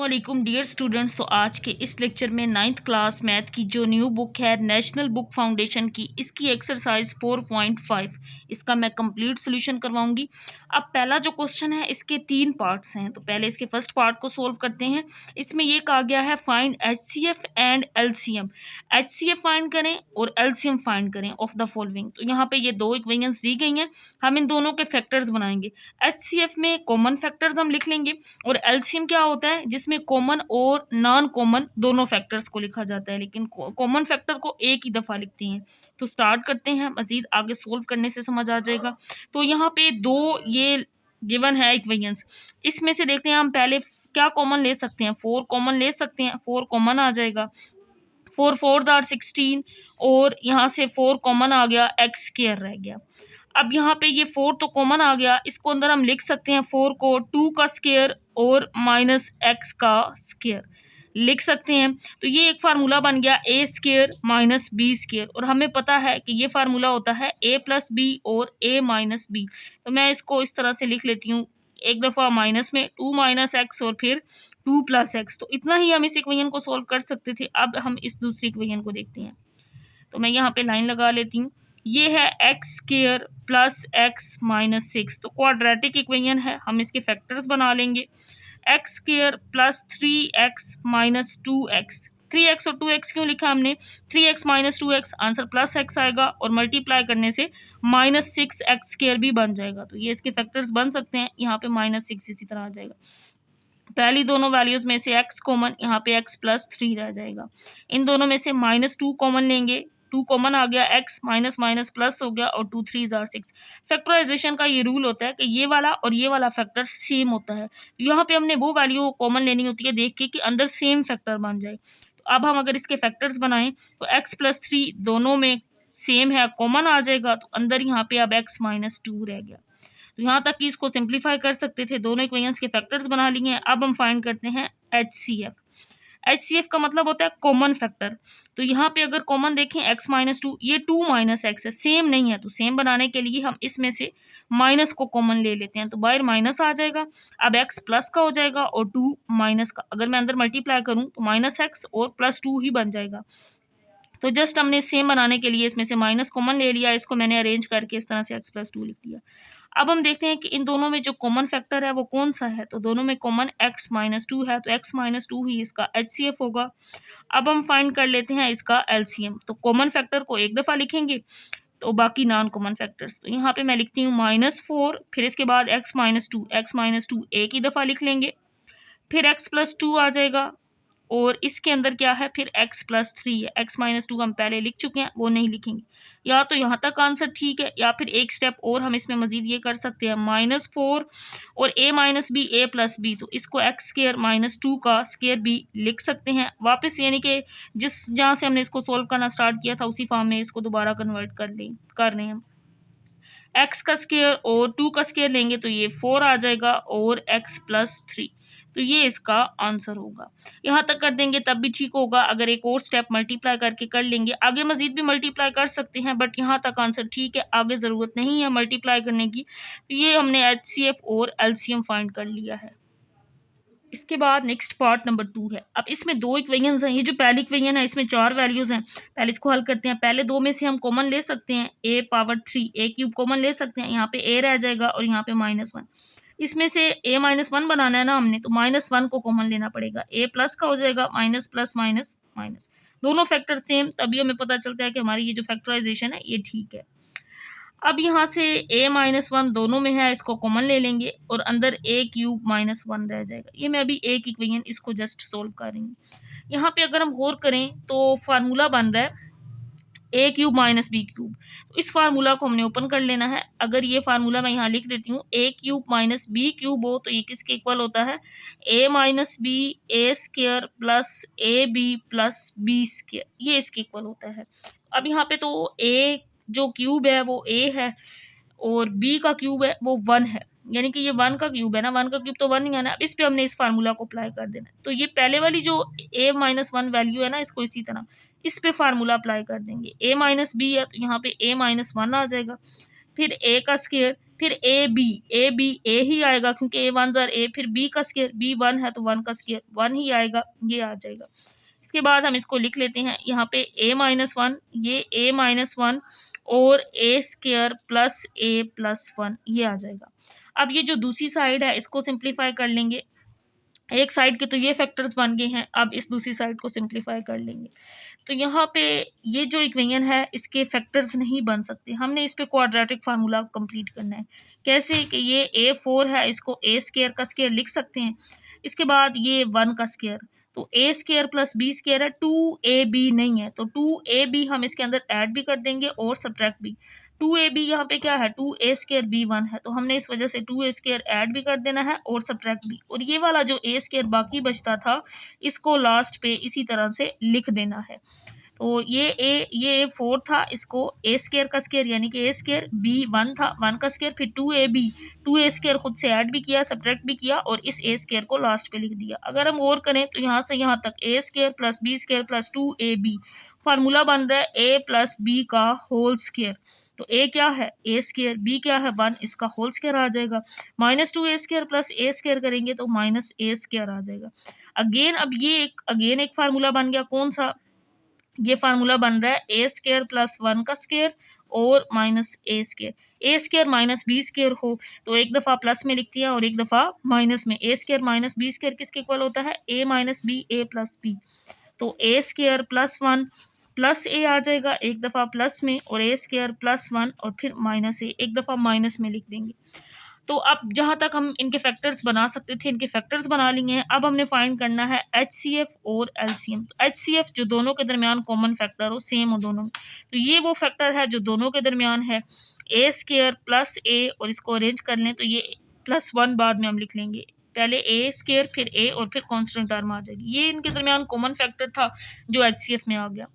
अस्सलाम dear students. तो आज के इस लेक्चर में 9th क्लास मैथ की जो न्यू बुक है नेशनल बुक फाउंडेशन की, इसकी एक्सरसाइज 4.5 इसका मैं कंप्लीट सोल्यूशन करवाऊंगी। अब पहला जो क्वेश्चन है इसके 3 पार्ट्स हैं, तो पहले इसके फर्स्ट पार्ट को सोल्व करते हैं। इसमें ये कहा गया है find HCF and LCM। HCF find करें और LCM फाइंड करें ऑफ द फॉलोइंग। तो यहाँ पे ये दो इक्वेशंस दी गई हैं, हम इन दोनों के फैक्टर्स बनाएंगे। HCF में कॉमन फैक्टर्स हम लिख लेंगे और LCM क्या होता है जिसमें कॉमन और नॉन कॉमन दोनों फैक्टर्स को लिखा जाता है, लेकिन कॉमन फैक्टर को एक ही दफा लिखते हैं। तो स्टार्ट करते हैं, मजीद आगे सोल्व करने से समझ आ जाएगा। तो यहाँ पे दो ये गिवन है इक्वेशंस, इसमें से देखते हैं हम पहले क्या कॉमन ले सकते हैं। 4 कॉमन ले सकते हैं, 4 कॉमन आ जाएगा, 4 4 आर 16 और यहाँ से 4 कॉमन आ गया, एक्स स्क्वायर रह गया। अब यहाँ पे ये 4 तो कॉमन आ गया, इसको अंदर हम लिख सकते हैं 4 को 2 का स्क्वायर और माइनस एक्स का स्क्वायर लिख सकते हैं। तो ये एक फार्मूला बन गया ए स्क्वायर माइनस बी स्क्वायर, और हमें पता है कि ये फार्मूला होता है ए प्लस बी और ए माइनस बी। तो मैं इसको इस तरह से लिख लेती हूँ, एक दफ़ा माइनस में 2 माइनस एक्स और फिर 2 प्लस एक्स। तो इतना ही हम इस इक्वेशन को सोल्व कर सकते थे। अब हम इस दूसरी इक्वेशन को देखते हैं, तो मैं यहाँ पे लाइन लगा लेती हूँ। ये है x square plus x minus 6, तो क्वाड्रेटिक इक्वेशन है, हम इसके फैक्टर्स बना लेंगे। X square plus 3x minus 2x, 3x और 2x क्यों लिखा हमने, 3x minus 2x answer plus x आएगा और मल्टीप्लाई करने से माइनस 6x स्क्वायर भी बन जाएगा। तो ये इसके फैक्टर्स बन सकते हैं, यहाँ पे माइनस 6 इसी तरह आ जाएगा। पहली दोनों वैल्यूज में से x कॉमन, यहाँ पे x प्लस 3 रह जाएगा। इन दोनों में से माइनस 2 कॉमन लेंगे, 2 कॉमन आ गया, x माइनस माइनस प्लस हो गया और 2 3 आर 6। फैक्टराइजेशन का ये रूल होता है कि ये वाला और ये वाला फैक्टर सेम होता है। यहाँ पे हमने वो वैल्यू कॉमन लेनी होती है देख के कि अंदर सेम फैक्टर बन जाए। तो अब हम अगर इसके फैक्टर्स बनाएं तो x प्लस 3 दोनों में सेम है, कॉमन आ जाएगा, तो अंदर यहाँ पे अब x माइनस 2 रह गया। तो यहाँ तक कि इसको सिंप्लीफाई कर सकते थे, दोनों इक्वेशंस के फैक्टर्स बना लिए हैं। अब हम फाइंड करते हैं HCF। HCF का मतलब होता है कॉमन फैक्टर। तो यहाँ पे अगर कॉमन देखें x माइनस 2, ये 2 माइनस एक्स है, सेम नहीं है, तो सेम बनाने के लिए हम इसमें से माइनस को कॉमन ले लेते हैं, तो बाहर माइनस आ जाएगा। अब x प्लस का हो जाएगा और 2 माइनस का, अगर मैं अंदर मल्टीप्लाई करूँ तो माइनस एक्स और प्लस 2 ही बन जाएगा। तो जस्ट हमने सेम बनाने के लिए इसमें से माइनस कॉमन ले लिया, इसको मैंने अरेंज करके इस तरह से x प्लस 2 लिख दिया। अब हम देखते हैं कि इन दोनों में जो कॉमन फैक्टर है वो कौन सा है। तो दोनों में कॉमन x माइनस 2 है, तो x माइनस 2 ही इसका HCF होगा। अब हम फाइंड कर लेते हैं इसका LCM। तो कॉमन फैक्टर को एक दफ़ा लिखेंगे, तो बाकी नॉन कॉमन फैक्टर्स, तो यहाँ पे मैं लिखती हूँ -4, फिर इसके बाद x माइनस 2 एक ही दफ़ा लिख लेंगे, फिर x प्लस 2 आ जाएगा और इसके अंदर क्या है, फिर x प्लस 3 है। x माइनस 2 हम पहले लिख चुके हैं, वो नहीं लिखेंगे। या तो यहाँ तक आंसर ठीक है, या फिर एक स्टेप और हम इसमें मजीद ये कर सकते हैं, -4 और a minus B a plus B, तो इसको x स्क्वायर माइनस 2 का स्क्वायर भी लिख सकते हैं वापस, यानी कि जिस जहाँ से हमने इसको सोल्व करना स्टार्ट किया था उसी फॉर्म में इसको दोबारा कन्वर्ट कर रहे हैं। x का स्क्वायर और 2 का स्क्वायर लेंगे तो ये 4 आ जाएगा और x प्लस 3, तो ये इसका आंसर होगा। यहाँ तक कर देंगे तब भी ठीक होगा, अगर एक और स्टेप मल्टीप्लाई करके कर लेंगे, आगे मजीद भी मल्टीप्लाई कर सकते हैं, बट यहाँ तक आंसर ठीक है, आगे ज़रूरत नहीं है मल्टीप्लाई करने की। तो ये हमने HCF और LCM फाइंड कर लिया है। इसके बाद नेक्स्ट पार्ट नंबर 2 है। अब इसमें दो इक्वेशंस हैं, ये जो पहली इक्वेशन है इसमें 4 वैल्यूज़ हैं। पहले इसको हल करते हैं। पहले दो में से हम कॉमन ले सकते हैं, a power 3, a cube common ले सकते हैं, यहाँ पे a रह जाएगा और यहाँ पे -1। इसमें से a -1 बनाना है ना हमने, तो -1 को कॉमन लेना पड़ेगा, a प्लस का हो जाएगा, माइनस प्लस माइनस माइनस, दोनों फैक्टर सेम, तभी हमें पता चलता है कि हमारी ये जो फैक्टराइजेशन है ये ठीक है। अब यहाँ से a-1 दोनों में है, इसको कॉमन ले लेंगे और अंदर a क्यूब -1 रह जाएगा। ये मैं अभी एक इक्वेशन इसको जस्ट सोल्व कर रही हूँ। यहाँ पे अगर हम गौर करें तो फार्मूला बन रहा है a cube minus B cube, तो इस फार्मूला को हमने ओपन कर लेना है। अगर ये फार्मूला मैं यहाँ लिख देती हूँ, a cube minus B cube हो तो ये किसके इक्वल होता है, a minus B a square plus A B plus B square, ये इसके इक्वल होता है। अब यहाँ पे तो a जो क्यूब है वो a है और b का क्यूब है वो 1 है, यानी कि ये 1 का क्यूब है ना, 1 का क्यूब तो 1 ही है ना। अब इस पे हमने इस फार्मूला को अप्लाई कर देना है, तो ये पहले वाली जो a-1 वैल्यू है ना, इसको इसी तरह इस पे फार्मूला अप्लाई कर देंगे। a माइनस बी है तो यहाँ पे a-1 आ जाएगा, फिर a का स्क्वायर, फिर ए बी ए ही आएगा क्योंकि ए वन जार ए, फिर बी का स्केयर बी वन है तो वन का स्केयर वन ही आएगा, ये आ जाएगा। इसके बाद हम इसको लिख लेते हैं यहाँ पे a माइनस वन, ये a माइनस वन और a square plus a plus one, ये आ जाएगा। अब ये जो दूसरी साइड है इसको सिंप्लीफाई कर लेंगे, एक साइड के तो ये फैक्टर्स बन गए हैं, अब इस दूसरी साइड को सिंप्लीफाई कर लेंगे। तो यहाँ पे ये जो इक्वेशन है इसके फैक्टर्स नहीं बन सकते, हमने इस पे क्वाड्रेटिक फार्मूला कंप्लीट करना है। कैसे कि ये a4 है, इसको a स्केयर का स्केयर लिख सकते हैं। इसके बाद ये 1 का स्केयर, तो a square plus b square है, 2ab नहीं है तो 2ab हम इसके अंदर ऐड भी कर देंगे और सब्ट्रैक्ट भी। 2ab यहाँ पे क्या है, 2a स्केयर b1 है तो हमने इस वजह से 2a स्केयर ऐड भी कर देना है और सब्ट्रैक्ट भी, और ये वाला जो a स्केयर बाकी बचता था इसको लास्ट पे इसी तरह से लिख देना है। तो ये 4 था, इसको a स्केयर का स्केयर यानी कि a स्केयर b1 था 1 का स्केयर, फिर 2a स्केयर खुद से ऐड भी किया सब्ट्रैक्ट भी किया और इस a स्केयर को लास्ट पे लिख दिया। अगर हम और करें तो यहाँ से यहाँ तक a square plus b square plus 2ab formula बन रहा है a प्लस b का होल स्केयर। तो a क्या है a स्केयर, b क्या है 1, इसका होल स्केयर आ जाएगा, minus 2a square plus a square करेंगे तो माइनस a स्केयर आ जाएगा। अगेन अब ये एक फार्मूला बन गया, कौन सा, ये फार्मूला बन रहा है a स्केयर प्लस 1 का स्केयर और minus a square minus b square हो तो एक दफ़ा प्लस में लिखती है और एक दफ़ा माइनस में। a square minus b square किसके इक्वल होता है, a minus b a plus b, तो a square plus 1 plus a आ जाएगा एक दफ़ा प्लस में और a स्केयर प्लस 1 और फिर माइनस a एक दफ़ा माइनस में लिख देंगे। तो अब जहाँ तक हम इनके फैक्टर्स बना सकते थे इनके फैक्टर्स बना लिए हैं। अब हमने फाइंड करना है HCF और LCM। तो HCF जो दोनों के दरमियान कॉमन फैक्टर हो, सेम हो दोनों, तो ये वो फैक्टर है जो दोनों के दरमियान है, a स्केयर प्लस a, और इसको अरेंज कर लें तो ये प्लस 1 बाद में हम लिख लेंगे, पहले a स्केयर फिर a और फिर कॉन्स्टेंट टर्म आ जाएगी। ये इनके दरमियान कॉमन फैक्टर था जो HCF में आ गया।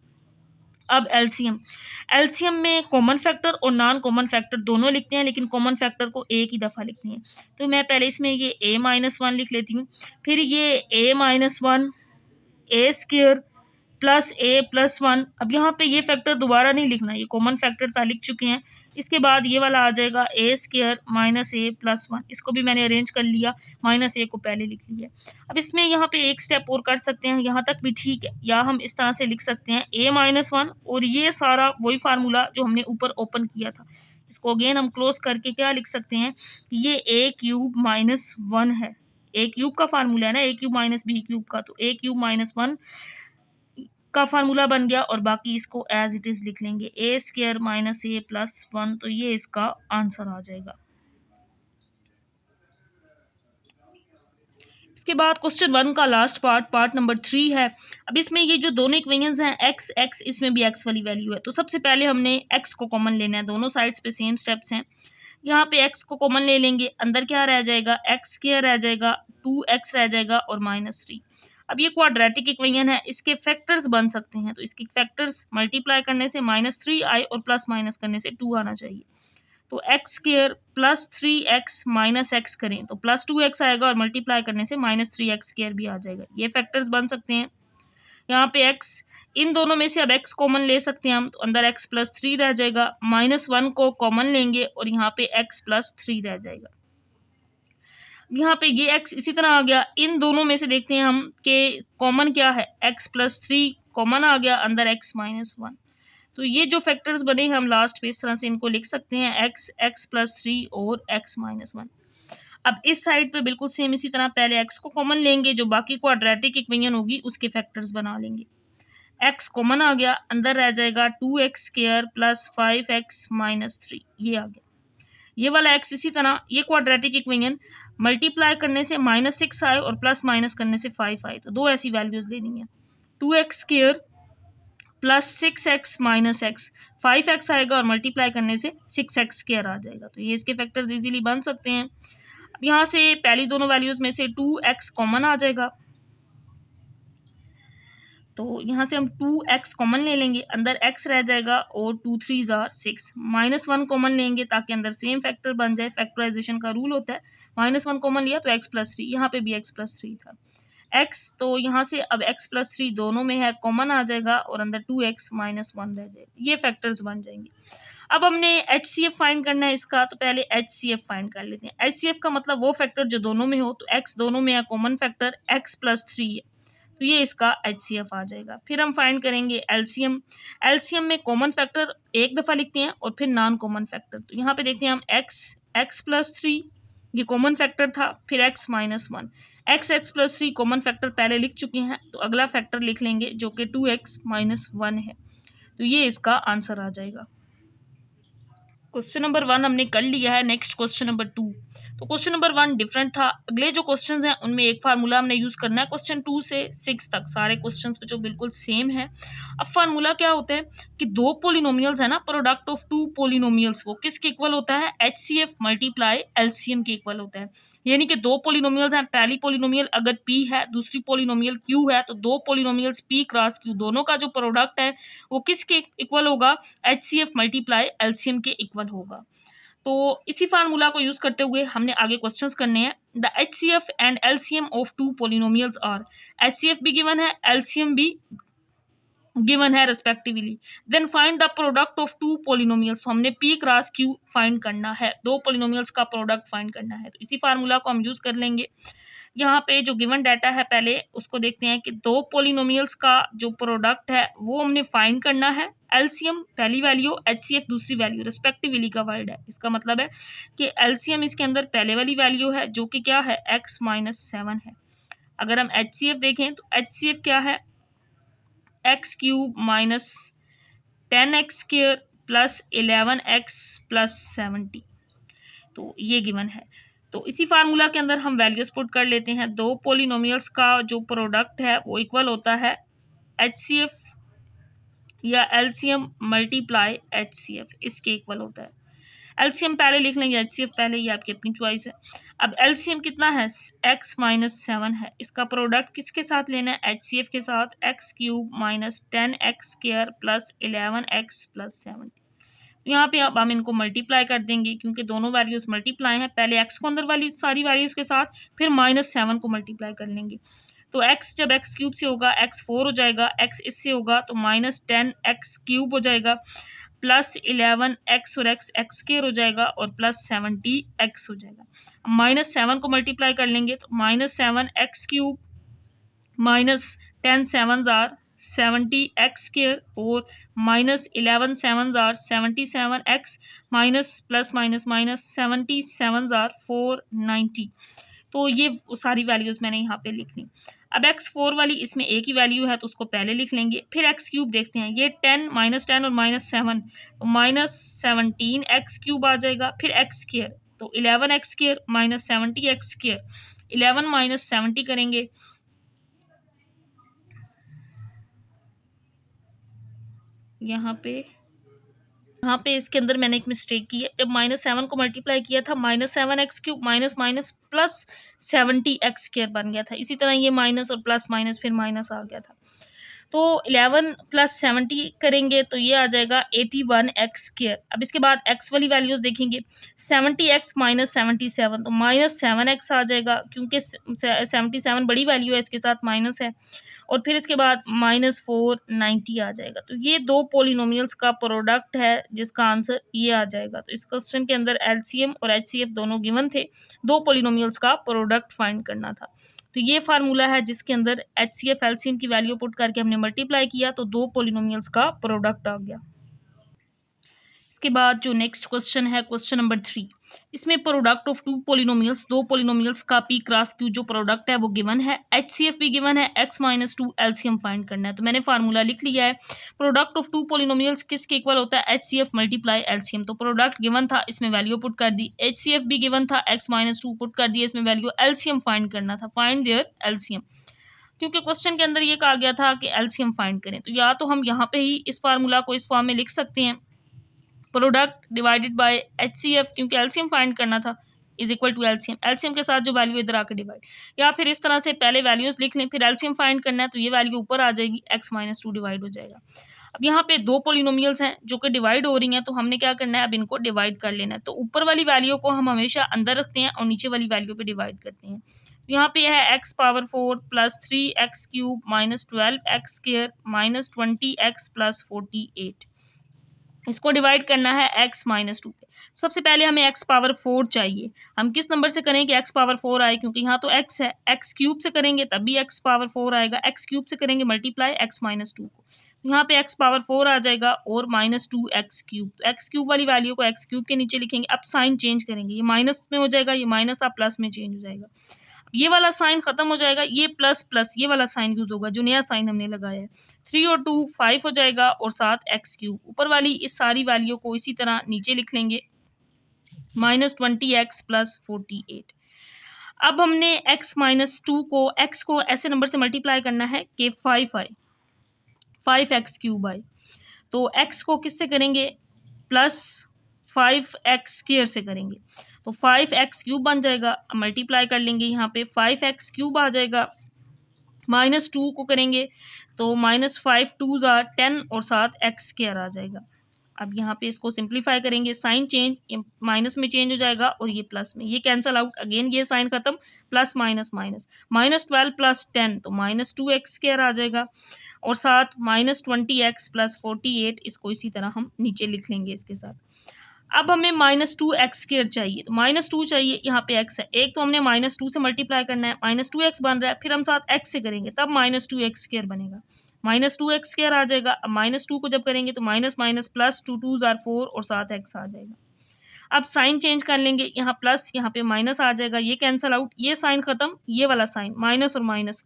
अब एलसीएम में कॉमन फैक्टर और नॉन कॉमन फैक्टर दोनों लिखते हैं, लेकिन कॉमन फैक्टर को एक ही दफ़ा लिखते हैं। तो मैं पहले इसमें ये a माइनस 1 लिख लेती हूँ, फिर ये a minus 1 a square plus a plus 1। अब यहाँ पे ये फैक्टर दोबारा नहीं लिखना, ये कॉमन फैक्टर था लिख चुके हैं। इसके बाद ये वाला आ जाएगा a square minus a plus 1, इसको भी मैंने अरेंज कर लिया, माइनस a को पहले लिख लिया। अब इसमें यहाँ पे एक स्टेप और कर सकते हैं, यहाँ तक भी ठीक है, या हम इस तरह से लिख सकते हैं a माइनस 1 और ये सारा वही फार्मूला जो हमने ऊपर ओपन किया था, इसको अगेन हम क्लोज करके क्या लिख सकते हैं, ये a क्यूब माइनस 1 है, a क्यूब का फार्मूला है ना, a cube minus b cube का, तो a क्यूब माइनस 1 का फार्मूला बन गया और बाकी इसको एज इट इज लिख लेंगे, a square minus a plus 1, तो ये इसका आंसर आ जाएगा। इसके बाद क्वेश्चन 1 का लास्ट पार्ट नंबर 3 है। अब इसमें ये जो दोनों इक्वेशंस हैं x इसमें भी x वाली वैल्यू है, तो सबसे पहले हमने x को कॉमन लेना है, दोनों साइड्स पे सेम स्टेप्स हैं। यहाँ पे x को कॉमन ले लेंगे, अंदर क्या रह जाएगा, x स्क्वायर रह जाएगा, 2x रह जाएगा और माइनस 3। अब ये क्वाड्रेटिक इक्वेशन है, इसके फैक्टर्स बन सकते हैं, तो इसके फैक्टर्स मल्टीप्लाई करने से माइनस 3 आए और प्लस माइनस करने से 2 आना चाहिए। तो x square plus 3x minus x करें तो प्लस 2x आएगा और मल्टीप्लाई करने से माइनस 3x स्क्वायर भी आ जाएगा। ये फैक्टर्स बन सकते हैं। यहाँ पे x, इन दोनों में से अब x कॉमन ले सकते हैं हम, तो अंदर x प्लस 3 रह जाएगा, माइनस 1 को कॉमन लेंगे और यहाँ पे x प्लस 3 रह जाएगा। यहाँ पे ये x इसी तरह आ गया, इन दोनों में से देखते हैं हम कि कॉमन क्या है, x प्लस 3 कॉमन आ गया, अंदर x माइनस 1। तो ये जो फैक्टर्स बने हैं हम लास्ट पे इस तरह से इनको लिख सकते हैं, x प्लस 3 और x माइनस 1। अब इस साइड पे बिल्कुल सेम इसी तरह पहले x को कॉमन लेंगे, जो बाकी क्वाड्रेटिक इक्वेशन होगी उसके फैक्टर्स बना लेंगे। x कॉमन आ गया, अंदर रह जाएगा 2x square plus 5x minus 3, ये आ गया। ये वाला x इसी तरह, ये क्वाड्रेटिक इक्वेशन मल्टीप्लाई करने से माइनस 6 आए और प्लस माइनस करने से 5 आए, तो दो ऐसी वैल्यूज लेनी है, 2x square plus 6x minus x, 5x आएगा और मल्टीप्लाई करने से 6x स्क्वायर आ जाएगा। तो ये इसके फैक्टर्स इजीली बन सकते हैं। अब यहाँ से पहली दोनों वैल्यूज में से 2x कॉमन आ जाएगा, तो यहाँ से हम 2x कॉमन ले लेंगे, अंदर x रह जाएगा और 2 3 जार 6, माइनस 1 कॉमन लेंगे ताकि अंदर सेम फैक्टर बन जाए, फैक्टराइजेशन का रूल होता है, माइनस 1 कॉमन लिया तो x प्लस 3, यहाँ पे भी x प्लस 3 था x, तो यहाँ से अब x प्लस 3 दोनों में है, कॉमन आ जाएगा और अंदर 2x माइनस 1 रह जाएगा, ये फैक्टर्स बन जाएंगे। अब हमने HCF फाइंड करना है इसका, तो पहले HCF फाइंड कर लेते हैं। HCF का मतलब वो फैक्टर जो दोनों में हो, तो x दोनों में है, कॉमन फैक्टर x + 3 है, तो ये इसका HCF आ जाएगा। फिर हम फाइंड करेंगे LCM। LCM में कॉमन फैक्टर एक दफ़ा लिखते हैं और फिर नॉन कॉमन फैक्टर। तो यहाँ पे देखते हैं हम x + 3 ये कॉमन फैक्टर था, फिर x - 1 x + 3 कॉमन फैक्टर पहले लिख चुके हैं, तो अगला फैक्टर लिख लेंगे जो कि 2x - 1 है, तो ये इसका आंसर आ जाएगा। क्वेश्चन नंबर 1 हमने कर लिया है। Next question number 2। तो क्वेश्चन नंबर 1 डिफरेंट था, अगले जो क्वेश्चंस हैं उनमें एक फार्मूला हमने यूज करना है। क्वेश्चन 2 से 6 तक सारे क्वेश्चंस जो बिल्कुल सेम है। अब फार्मूला क्या होता है कि दो पोलिनोमियल्स है ना, प्रोडक्ट ऑफ टू पोलिनोमियल्स वो किसके इक्वल होता है, HCF × LCM के इक्वल होता है। यानी कि दो पोलिनोमियल्स हैं, पहली पोलिनोमियल अगर P है, दूसरी पोलिनोमियल Q है, तो दो पोलिनोमियल्स P × Q दोनों का जो प्रोडक्ट है वो किसके इक्वल होगा, HCF × LCM के इक्वल होगा। तो इसी फार्मूला को यूज करते हुए हमने आगे क्वेश्चंस करने हैं। The HCF and LCM of two polynomials are, HCF भी गिवन है, LCM भी गिवन है respectively. Then find the product of two polynomials, तो हमने P × Q फाइंड करना है, दो पोलिनोमियल्स का प्रोडक्ट फाइंड करना है, तो इसी फार्मूला को हम यूज कर लेंगे। यहाँ पे जो गिवन डाटा है पहले उसको देखते हैं कि दो पोलिनोमियल्स का जो प्रोडक्ट है वो हमने फाइंड करना है। LCM पहली वैल्यू, HCF दूसरी वैल्यू, रेस्पेक्टिवली का वर्ड है। इसका मतलब है कि LCM इसके अंदर पहले वाली वैल्यू है जो कि क्या है, x - 7 है। अगर हम HCF देखें तो HCF क्या है, x³ - 10x² + 11x + 70, तो ये गिवन है। तो इसी फार्मूला के अंदर हम वैल्यूज पुट कर लेते हैं। दो पोलिनोमियल्स का जो प्रोडक्ट है वो इक्वल होता है HCF या LCM × HCF, इसके इक्वल होता है। LCM पहले लिख लेंगे, HCF पहले, ये आपकी अपनी चॉइस है। अब LCM कितना है, x - 7 है, इसका प्रोडक्ट किसके साथ लेना है, HCF के साथ, x³ - 10x² + 11x + 70। यहाँ पे अब हम इनको मल्टीप्लाई कर देंगे क्योंकि दोनों वैल्यूज मल्टीप्लाई हैं। पहले x को अंदर वाली सारी वैल्यूज के साथ, फिर -7 को मल्टीप्लाई कर लेंगे। तो x जब x³ से होगा x 4 हो जाएगा, x इससे होगा तो -10x³ हो जाएगा, +11x और x² हो जाएगा और +70x हो जाएगा। -7 को मल्टीप्लाई कर लेंगे तो -7x³ -10 7s are 70x² और -11 7s are 77x -77 are 490। तो ये सारी वैल्यूज मैंने यहाँ पे लिख ली। अब x4 वाली इसमें एक ही वैल्यू है तो उसको पहले लिख लेंगे। फिर x³ देखते हैं, ये 10 -10 और -7 तो -17x³ आ जाएगा। फिर x², तो 11x² -70x², 11 - 70 करेंगे, यहाँ पे इसके अंदर मैंने एक मिस्टेक की है। जब -7 को मल्टीप्लाई किया था, -7x³ माइनस प्लस 70x² बन गया था। इसी तरह ये माइनस और प्लस माइनस फिर माइनस आ गया था। तो 11 + 70 करेंगे तो ये आ जाएगा 81x²। अब इसके बाद x वाली वैल्यूज देखेंगे, 70x - 77 तो -7x आ जाएगा क्योंकि 77 बड़ी वैल्यू है, इसके साथ माइनस है। और फिर इसके बाद -490 आ जाएगा। तो ये दो पोलिनोमियल्स का प्रोडक्ट है जिसका आंसर ये आ जाएगा। तो इस क्वेश्चन के अंदर LCM और HCF दोनों गिवन थे, दो पोलिनोमियल्स का प्रोडक्ट फाइंड करना था। तो ये फार्मूला है जिसके अंदर HCF LCM की वैल्यू पुट करके हमने मल्टीप्लाई किया तो दो पोलिनोमियल्स का प्रोडक्ट आ गया। इसके बाद जो नेक्स्ट क्वेश्चन है, क्वेश्चन नंबर 3, इसमें प्रोडक्ट ऑफ टू पोलिनोमियल्स, दो पोलिनोमियल्स का P × Q जो प्रोडक्ट है वो गिवन है, HCF भी गिवन है, x - 2 LCM फाइंड करना है। तो मैंने फार्मूला लिख लिया है। प्रोडक्ट ऑफ टू पोलिनोमियल्स किसके इक्वल होता है, HCF × LCM। तो प्रोडक्ट गिवन था, इसमें वैल्यू पुट कर दी, HCF भी गिवन था, x - 2 पुट कर दिया, इसमें वैल्यू, LCM फाइंड करना था, फाइंड देयर LCM, क्योंकि क्वेश्चन के अंदर ये कहा गया था कि LCM फाइंड करें। तो या तो हम यहाँ पे ही इस फार्मूला को इस फॉर्म में लिख सकते हैं, प्रोडक्ट डिवाइडेड बाय HCF, क्योंकि LCM फाइंड करना था, इज इक्वल टू LCM के साथ जो वैल्यू इधर आकर डिवाइड, या फिर इस तरह से पहले वैल्यूज लिख लें, फिर LCM फाइंड करना है तो ये वैल्यू ऊपर आ जाएगी, x - 2 डिवाइड हो जाएगा। अब यहाँ पे दो पोलिनोमियल्स हैं जो कि डिवाइड हो रही हैं, तो हमने क्या करना है, अब इनको डिवाइड कर लेना है। तो ऊपर वाली वैल्यू को हम हमेशा अंदर रखते हैं और नीचे वाली वैल्यू पे डिवाइड करते हैं। यहाँ पे है x⁴ + 3x³ - 12x² - 20x + 48। इसको डिवाइड करना है x माइनस 2 पे। सबसे पहले हमें x पावर 4 चाहिए। हम किस नंबर से करें कि x पावर 4 आए, क्योंकि यहाँ तो x है, x क्यूब से करेंगे तब भी x पावर 4 आएगा, x क्यूब से करेंगे मल्टीप्लाई x माइनस 2 को, तो यहाँ पे x पावर 4 आ जाएगा और माइनस 2 एक्स क्यूब। तो एक्स क्यूब वाली वैल्यू को x क्यूब के नीचे लिखेंगे। अब साइन चेंज करेंगे, ये माइनस में हो जाएगा, ये माइनस आप प्लस में चेंज हो जाएगा, ये वाला साइन खत्म हो जाएगा, ये प्लस प्लस ये वाला साइन यूज होगा जो नया साइन हमने लगाया है। 3 और 2 5 हो जाएगा और 7 एक्स क्यूब। ऊपर वाली इस सारी वैल्यू को इसी तरह नीचे लिख लेंगे, माइनस 20x प्लस 48। अब हमने x माइनस 2 को x को ऐसे नंबर से मल्टीप्लाई करना है कि 5 आए, 5x क्यूब आए। तो x को किससे करेंगे, प्लस 5x स्क्वायर से करेंगे, तो 5x क्यूब बन जाएगा। मल्टीप्लाई कर लेंगे, यहाँ पे 5x क्यूब आ जाएगा, माइनस 2 को करेंगे तो माइनस 5 2 10 और 7 एक्स स्क्वायर आ जाएगा। अब यहाँ पे इसको सिंप्लीफाई करेंगे, साइन चेंज, ये माइनस में चेंज हो जाएगा और ये प्लस में, ये कैंसल आउट, अगेन ये साइन खत्म, plus minus minus, minus 12 plus 10 तो माइनस 2 एक्स स्क्वायर आ जाएगा और साथ माइनस 20x प्लस 48, इसको इसी तरह हम नीचे लिख लेंगे इसके साथ। अब हमें माइनस 2 एक्स स्क्वायर चाहिए, तो माइनस 2 चाहिए, यहाँ पे x है, एक तो हमने माइनस 2 से मल्टीप्लाई करना है, माइनस 2x बन रहा है, फिर हम साथ x से करेंगे तब माइनस 2 एक्स स्क्वायर बनेगा, माइनस 2 एक्स स्क्वायर आ जाएगा। अब माइनस 2 को जब करेंगे तो माइनस माइनस प्लस 2 2 4 और साथ x आ जाएगा। अब साइन चेंज कर लेंगे, यहाँ प्लस यहाँ पे माइनस आ जाएगा, ये कैंसल आउट, ये साइन खत्म, ये वाला साइन माइनस और माइनस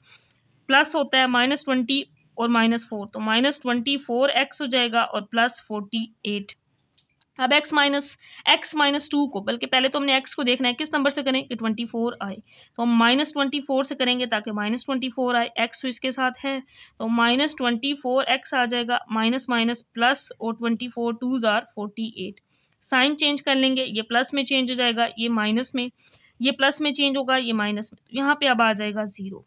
प्लस होता है, माइनस 20 और माइनस 4 तो माइनस 24x हो जाएगा और प्लस 48। अब x माइनस 2 को, बल्कि पहले तो हमने x को देखना है किस नंबर से करें कि 24 आए, तो हम माइनस 24 से करेंगे ताकि माइनस 24 आए, x तो इसके साथ है तो माइनस 24x आ जाएगा, माइनस माइनस प्लस और 24 2 48। साइन चेंज कर लेंगे, ये प्लस में चेंज हो जाएगा, ये माइनस में, ये प्लस में चेंज होगा, ये माइनस में, यहाँ पे अब आ जाएगा 0।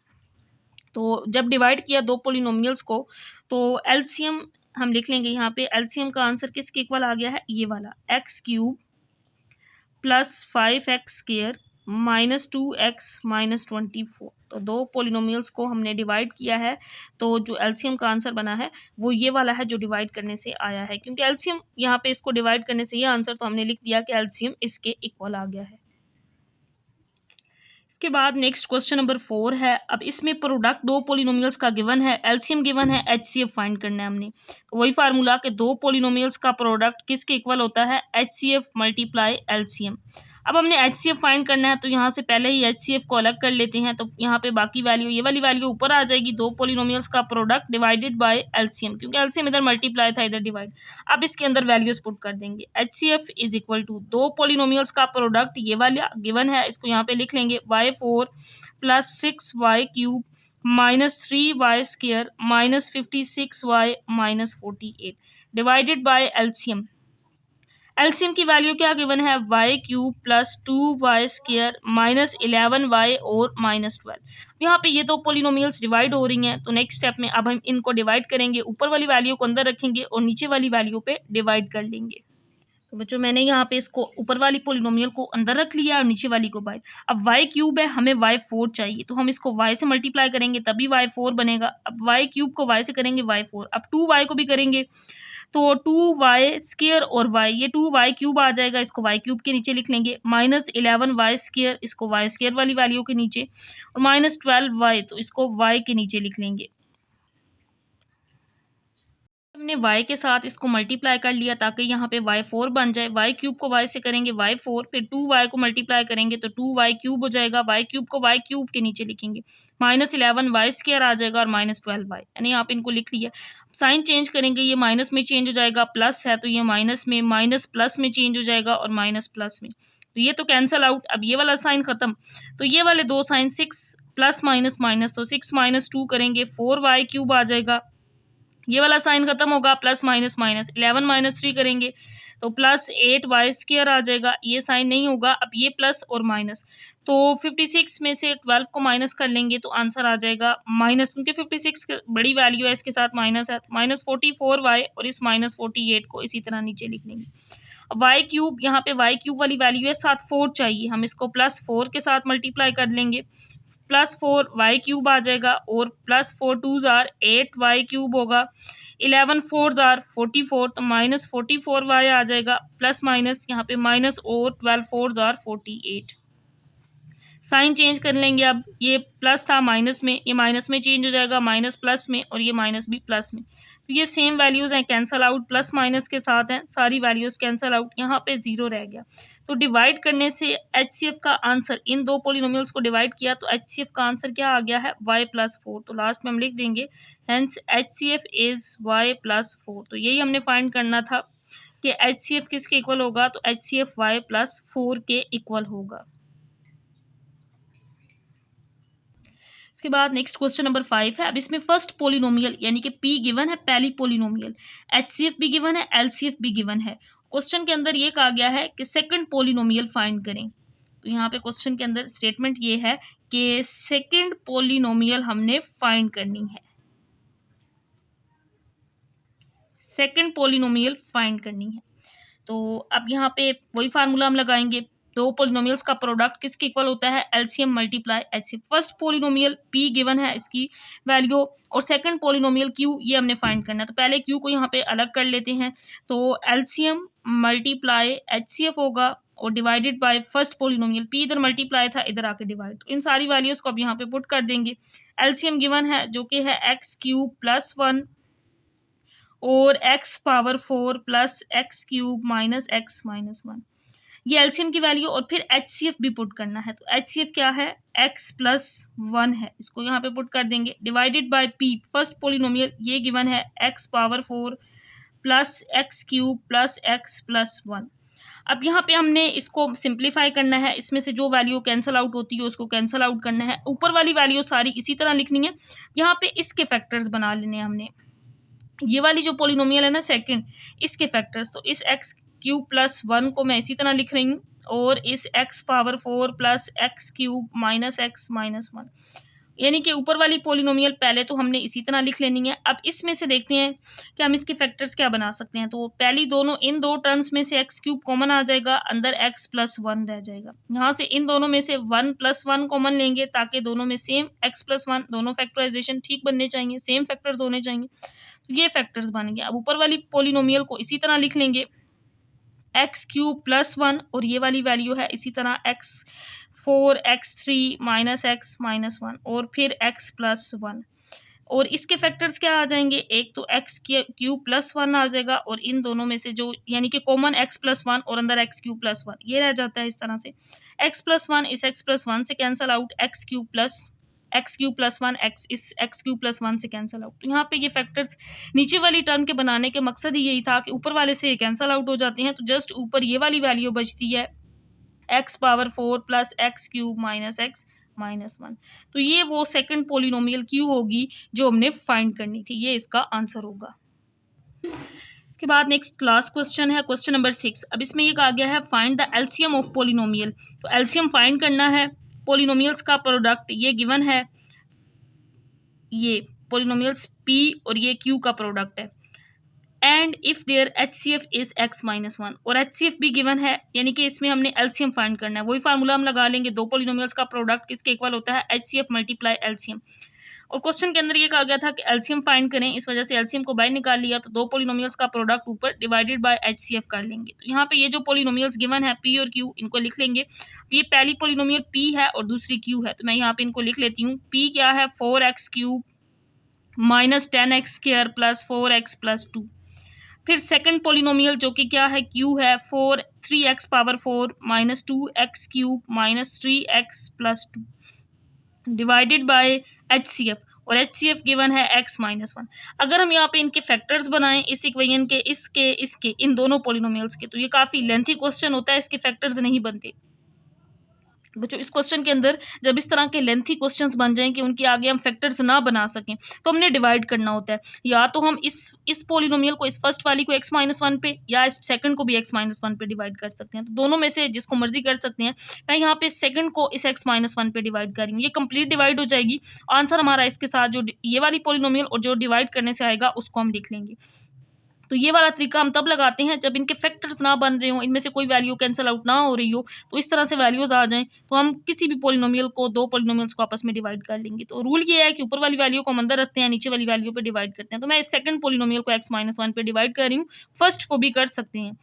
तो जब डिवाइड किया दो पोलिनोमियल्स को तो एलसीएम हम लिख लेंगे, यहाँ पे एलसीएम का आंसर किसके इक्वल आ गया है, ये वाला x cube plus 5x square minus 2x minus 24। तो दो पोलिनोमियल्स को हमने डिवाइड किया है, तो जो एलसीएम का आंसर बना है वो ये वाला है जो डिवाइड करने से आया है, क्योंकि एलसीएम यहाँ पे इसको डिवाइड करने से ये आंसर, तो हमने लिख दिया कि एलसीएम इसके इक्वल आ गया है। इसके बाद नेक्स्ट क्वेश्चन नंबर 4 है। अब इसमें प्रोडक्ट दो पोलिनोमियल्स का गिवन है, एलसीएम गिवन है, एचसीएफ फाइंड करना है हमने। तो वही फार्मूला के दो पोलिनोमियल्स का प्रोडक्ट किसके इक्वल होता है, एचसीएफ मल्टीप्लाई एलसीएम। अब हमने एचसीएफ फाइंड करना है तो यहाँ से पहले ही एचसीएफ को अलग कर लेते हैं, तो यहाँ पे बाकी वैल्यू, ये वाली वैल्यू ऊपर आ जाएगी, दो पोलिनोमियल्स का प्रोडक्ट डिवाइडेड बाय एलसीएम, क्योंकि एलसीएम इधर मल्टीप्लाई था इधर डिवाइड। अब इसके अंदर वैल्यूज पुट कर देंगे, एचसीएफ इज इक्वल टू दो पोलिनोमियल्स का प्रोडक्ट ये वाला गिवन है, इसको यहाँ पे लिख लेंगे y4 plus 6y cube minus 3y square minus 56y minus 48 divided by LCM. LCM की वैल्यू क्या गिवन है, y cube plus 2y square minus 11y और माइनस 12। यहाँ पे ये दो पोलिनोमियल्स डिवाइड हो रही हैं, तो नेक्स्ट स्टेप में अब हम इनको डिवाइड करेंगे, ऊपर वाली वैल्यू को अंदर रखेंगे और नीचे वाली वैल्यू पे डिवाइड कर लेंगे। तो बच्चों मैंने यहाँ पे इसको ऊपर वाली पोलिनोमियल को अंदर रख लिया और नीचे वाली को बाहर। अब y क्यूब है, हमें y4 चाहिए, तो हम इसको y से मल्टीप्लाई करेंगे तभी y4 बनेगा। अब y क्यूब को y से करेंगे y4, अब 2y को भी करेंगे तो 2y स्क्वायर और y, ये 2y क्यूब आ जाएगा, इसको y क्यूब के नीचे लिख लेंगे, माइनस 11y स्क्वायर, इसको y स्क्वायर वाली वैल्यू के नीचे, और माइनस 12y, तो इसको y के नीचे लिख लेंगे। हमने y के साथ इसको मल्टीप्लाई कर लिया ताकि यहाँ पे y4 बन जाए, y क्यूब को y से करेंगे y4, फिर 2y को मल्टीप्लाई करेंगे तो 2y क्यूब हो जाएगा, y क्यूब को y क्यूब के नीचे लिखेंगे, माइनस 11y स्क्वायर आ जाएगा और माइनस 12y, यानी यहाँ पे इनको लिख लिया। साइन चेंज करेंगे, ये माइनस में चेंज हो जाएगा, प्लस है तो ये माइनस में, माइनस प्लस में चेंज हो जाएगा और माइनस प्लस में, तो ये तो कैंसल आउट। अब ये वाला साइन खत्म, तो ये वाले दो साइन 6 प्लस माइनस माइनस, तो 6 माइनस 2 करेंगे 4y क्यूब आ जाएगा, ये वाला साइन खत्म होगा, प्लस माइनस माइनस 11 माइनस 3 करेंगे तो प्लस 8y स्क्वायर आ जाएगा, ये साइन नहीं होगा, अब ये प्लस और माइनस, तो 56 में से 12 को माइनस कर लेंगे तो आंसर आ जाएगा माइनस, क्योंकि 56 बड़ी वैल्यू है, इसके साथ माइनस है, माइनस 44y और इस माइनस 48 को इसी तरह नीचे लिख लेंगे। अब y क्यूब, यहाँ पे y क्यूब वाली वैल्यू है, साथ 4 चाहिए, हम इसको प्लस 4 के साथ मल्टीप्लाई कर लेंगे, प्लस 4y क्यूब आ जाएगा और प्लस 4 2 8y क्यूब होगा, 11 4 जार 44, तो -44y आ जाएगा, प्लस माइनस यहाँ पे माइनस और 12 4 जार 48। साइन चेंज कर लेंगे, अब ये प्लस था माइनस में, ये माइनस में चेंज हो जाएगा, माइनस प्लस में, और ये माइनस भी प्लस में। तो ये सेम वैल्यूज़ हैं, कैंसल आउट, प्लस माइनस के साथ हैं, सारी वैल्यूज़ कैंसल आउट, यहाँ पे 0 रह गया। तो डिवाइड करने से HCF का आंसर, इन दो पॉलिनोमियल्स को डिवाइड किया तो HCF का आंसर क्या आ गया है, y+4। तो लास्ट में हम लिख देंगे हेंस HCF इज y+4। तो यही हमने फाइंड करना था कि HCF किसके इक्वल होगा, तो HCF y+4 के इक्वल होगा। इसके बाद नेक्स्ट क्वेश्चन नंबर 5 है। अब इसमें फर्स्ट पोलिनोमियल यानी कि P गिवन है, पहली पोलिनोमियल, HCF भी गिवन है, LCF भी गिवन है। क्वेश्चन के अंदर ये कहा गया है कि सेकंड पोलिनोमियल फाइंड करें। तो यहाँ पे क्वेश्चन के अंदर स्टेटमेंट ये है कि सेकंड पोलिनोमियल हमने फाइंड करनी है, सेकंड पोलिनोमियल फाइंड करनी है। तो अब यहाँ पे वही फार्मूला हम लगाएंगे, दो पोलिनोमियल्स का प्रोडक्ट किसके इक्वल होता है, LCM multiply HCF। First polynomial P given है, इसकी वैल्यू, और सेकंड पोलिनोमियल Q ये हमने फाइंड करना है। तो पहले Q को यहाँ पे अलग कर लेते हैं, तो एलसीएम मल्टीप्लाई HCF होगा और divided by first polynomial P, इधर मल्टीप्लाई था, इधर आके डिवाइड। तो इन सारी वैल्यूज को अब यहाँ पे पुट कर देंगे। एलसीएम गिवन है जो कि है x³ + 1 और x⁴ plus x³ minus x-1, ये एलसीएम की वैल्यू, और फिर HCF भी पुट करना है। तो HCF क्या है, x+1 है, इसको यहाँ पे पुट कर देंगे, divided by P, first polynomial ये गिवन है x⁴ plus x³ plus x+1। अब यहाँ पे हमने इसको सिंप्लीफाई करना है, इसमें से जो वैल्यू कैंसिल आउट होती है उसको कैंसिल आउट करना है, ऊपर वाली वैल्यू सारी इसी तरह लिखनी है। यहाँ पे इसके फैक्टर्स बना लेने हैं हमने, ये वाली जो पोलिनोमियल है ना सेकंड, इसके फैक्टर्स, तो इस x³ + 1 को मैं इसी तरह लिख रही हूँ, और इस x⁴ plus x³ minus x-1, यानी कि ऊपर वाली पोलिनोमियल पहले तो हमने इसी तरह लिख लेनी है। अब इसमें से देखते हैं कि हम इसके फैक्टर्स क्या बना सकते हैं। तो पहली दोनों, इन दो टर्म्स में से x³ कॉमन आ जाएगा, अंदर x+1 रह जाएगा। यहाँ से इन दोनों में से 1+1 कॉमन लेंगे ताकि दोनों में सेम x+1, दोनों फैक्टराइजेशन ठीक बनने चाहिए, सेम फैक्टर्स होने चाहिए। तो ये फैक्टर्स बन गए। अब ऊपर वाली पोलिनोमियल को इसी तरह लिख लेंगे, x³ + 1, और ये वाली वैल्यू है इसी तरह x4 x3 माइनस x-1 और फिर x+1, और इसके फैक्टर्स क्या आ जाएंगे, एक तो x³ + 1 आ जाएगा, और इन दोनों में से जो यानी कि कॉमन x+1 और अंदर x³ + 1 ये रह जाता है इस तरह से, x+1 इस x+1 से कैंसिल आउट, x³ + 1 x इस x³ + 1 से कैंसिल आउट। तो यहाँ पे ये फैक्टर्स नीचे वाली टर्म के बनाने के मकसद ही यही था कि ऊपर वाले से कैंसिल आउट हो जाते हैं, तो जस्ट ऊपर ये वाली वैल्यू बचती है x⁴ plus x³ minus x-1। तो ये वो सेकंड पोलिनोमियल Q होगी जो हमने फाइंड करनी थी, ये इसका आंसर होगा। इसके बाद नेक्स्ट लास्ट क्वेश्चन है, क्वेश्चन नंबर 6। अब इसमें ये कहा गया है find the LCM of polynomial. तो एलसीएम फाइंड करना है, पोलिनोमियल्स का प्रोडक्ट ये गिवन है, ये पोलिनोमियल्स P और ये Q का प्रोडक्ट है, and if their HCF is x-1, और HCF भी गिवन है, यानी कि इसमें हमने एलसीएम फाइंड करना है। वही फार्मूला हम लगा लेंगे, दो पोलिनोमियल्स का प्रोडक्ट किसके इक्वल होता है, HCF मल्टीप्लाई एलसीएम। और क्वेश्चन के अंदर ये कहा गया था कि एलसीएम फाइंड करें, इस वजह से एलसीएम को बाहर निकाल लिया, तो दो पोलिनोमियल्स का प्रोडक्ट ऊपर डिवाइडेड बाय HCF कर लेंगे। तो यहाँ पे ये जो पोलिनोमियल्स गिवन है P और Q, इनको लिख लेंगे। ये पहली पोलिनोमियल P है और दूसरी Q है, तो मैं यहाँ पे इनको लिख लेती हूँ। P क्या है, 4x³ minus 10x² plus 4x + 2। फिर सेकंड पोलिनोमियल जो कि क्या है, Q है, 3x⁴ minus 2x³ minus 3x + 2 divided by HCF, और HCF गिवन है x-1। अगर हम यहाँ पे इनके फैक्टर्स बनाएं, इस इक्वेशन के, इसके इन दोनों पोलिनोमियल्स के, तो ये काफ़ी लेंथी क्वेश्चन होता है, इसके फैक्टर्स नहीं बनते। बच्चों इस क्वेश्चन के अंदर जब इस तरह के लेंथी क्वेश्चंस बन जाएं कि उनके आगे हम फैक्टर्स ना बना सकें, तो हमने डिवाइड करना होता है, या तो हम इस पोलिनोमियल को, इस फर्स्ट वाली को x-1 पे, या इस सेकंड को भी x-1 पे डिवाइड कर सकते हैं। तो दोनों में से जिसको मर्जी कर सकते हैं। मैं यहाँ पे सेकंड को इस x-1 पे डिवाइड कर रही हूँ, ये कंप्लीट डिवाइड हो जाएगी। आंसर हमारा इसके साथ जो ये वाली पोलिनोमियल और जो डिवाइड करने से आएगा उसको हम लिख लेंगे। तो ये वाला तरीका हम तब लगाते हैं जब इनके फैक्टर्स ना बन रहे हों, इनमें से कोई वैल्यू कैंसिल आउट ना हो रही हो, तो इस तरह से वैल्यूज़ आ जाएँ, तो हम किसी भी पॉलिनोमियल को 2 पॉलिनोमियल्स को आपस में डिवाइड कर लेंगे। तो रूल ये है कि ऊपर वाली वैल्यू को हम अंदर रखते हैं, नीचे वाली वैल्यू पे डिवाइड करते हैं। तो मैं इस सेकंड पॉलिनोमियल को x-1 पे डिवाइड कर रही हूँ, फर्स्ट को भी कर सकते हैं।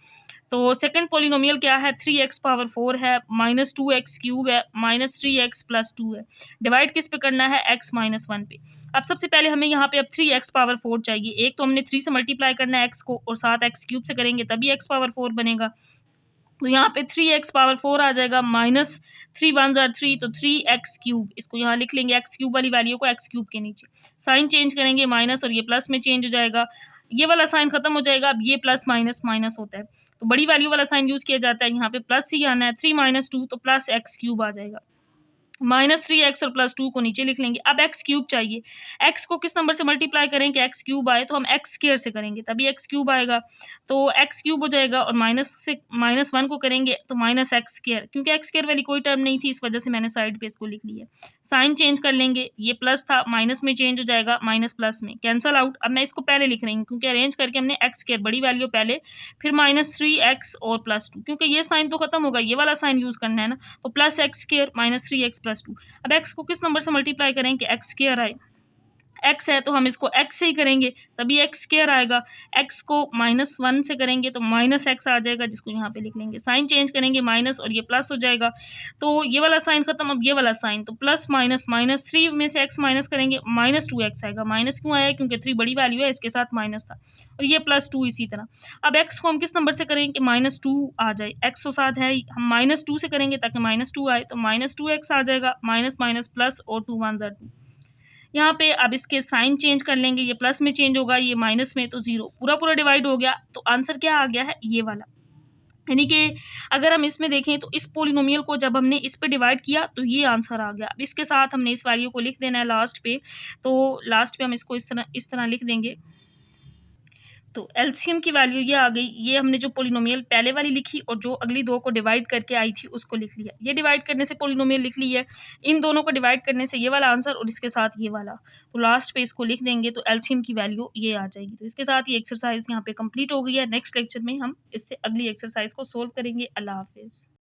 तो सेकंड पॉलिनोमियल क्या है, 3x पावर 4 है, -2x क्यूब है, -3x प्लस 2 है। डिवाइड किस पे करना है, x-1 पे। अब सबसे पहले हमें यहाँ पे अब 3x पावर 4 चाहिए। एक तो हमने 3 से मल्टीप्लाई करना है x को, और साथ x क्यूब से करेंगे तभी x पावर 4 बनेगा। तो यहाँ पे 3x पावर 4 आ जाएगा, माइनस 3 1 ज़ार 3, तो 3x क्यूब, इसको यहाँ लिख लेंगे x क्यूब वाली वैल्यू को x क्यूब के नीचे। साइन चेंज करेंगे माइनस, और ये प्लस में चेंज हो जाएगा। ये वाला साइन खत्म हो जाएगा, अब ये प्लस माइनस माइनस होता है, तो बड़ी वैल्यू वाला साइन यूज़ किया जाता है। यहाँ पे प्लस ही आना है, 3 - 2 तो प्लस एक्स क्यूब आ जाएगा। -3x और +2 को नीचे लिख लेंगे। अब x क्यूब चाहिए। x को किस नंबर से मल्टीप्लाई करें कि x क्यूब आए, तो हम x स्क्वायर से करेंगे तभी x क्यूब आएगा। तो x क्यूब हो जाएगा, और माइनस से -1 को करेंगे तो -x स्क्वायर, क्योंकि x स्क्वायर वाली कोई टर्म नहीं थी, इस वजह से मैंने साइड पे इसको लिख लिया। साइन चेंज कर लेंगे, ये प्लस था माइनस में चेंज हो जाएगा, माइनस प्लस में कैंसल आउट। अब मैं इसको पहले लिख रही हूँ क्योंकि अरेंज करके हमने x स्क्वायर बड़ी वैल्यू पहले, फिर -3x और +2, क्योंकि ये साइन तो खत्म होगा, ये वाला साइन यूज़ करना है ना, तो +x स्क्वायर -3x +2। अब x को किस नंबर से मल्टीप्लाई करें कि x स्क्वायर आए। x है तो हम इसको x से ही करेंगे तभी x स्क्वायर आएगा। x को -1 से करेंगे तो -x आ जाएगा, जिसको यहाँ पे लिख लेंगे। साइन चेंज करेंगे माइनस, और ये प्लस हो जाएगा। तो ये वाला साइन खत्म, अब ये वाला साइन, तो प्लस माइनस, -3 में से x माइनस करेंगे, -2x आएगा। माइनस क्यों आया, क्योंकि 3 बड़ी वैल्यू है, इसके साथ माइनस था, और ये +2 इसी तरह। अब x को हम किस नंबर से करें कि -2 आ जाए। x तो साथ है ही, हम -2 से करेंगे ताकि -2 आए, तो -2x आ जाएगा, माइनस माइनस प्लस, और 2 1 ज़ार 2। यहाँ पे अब इसके साइन चेंज कर लेंगे, ये प्लस में चेंज होगा, ये माइनस में, तो 0 पूरा डिवाइड हो गया। तो आंसर क्या आ गया है, ये वाला। यानी कि अगर हम इसमें देखें तो इस पॉलिनोमियल को जब हमने इस पे डिवाइड किया तो ये आंसर आ गया। अब इसके साथ हमने इस वैल्यू को लिख देना है लास्ट पे, तो लास्ट पे हम इसको इस तरह लिख देंगे। तो एलसीएम की वैल्यू ये आ गई। ये हमने जो पॉलिनोमियल पहले वाली लिखी और जो अगली दो को डिवाइड करके आई थी उसको लिख लिया। ये डिवाइड करने से पॉलिनोमियल लिख ली है, इन दोनों को डिवाइड करने से ये वाला आंसर और इसके साथ ये वाला। तो लास्ट पे इसको लिख देंगे तो एलसीएम की वैल्यू ये आ जाएगी। तो इसके साथ ये एक्सरसाइज यहाँ पे कंप्लीट हो गई है। नेक्स्ट लेक्चर में हम इससे अगली एक्सरसाइज को सोल्व करेंगे। अल्लाह हाफिज़।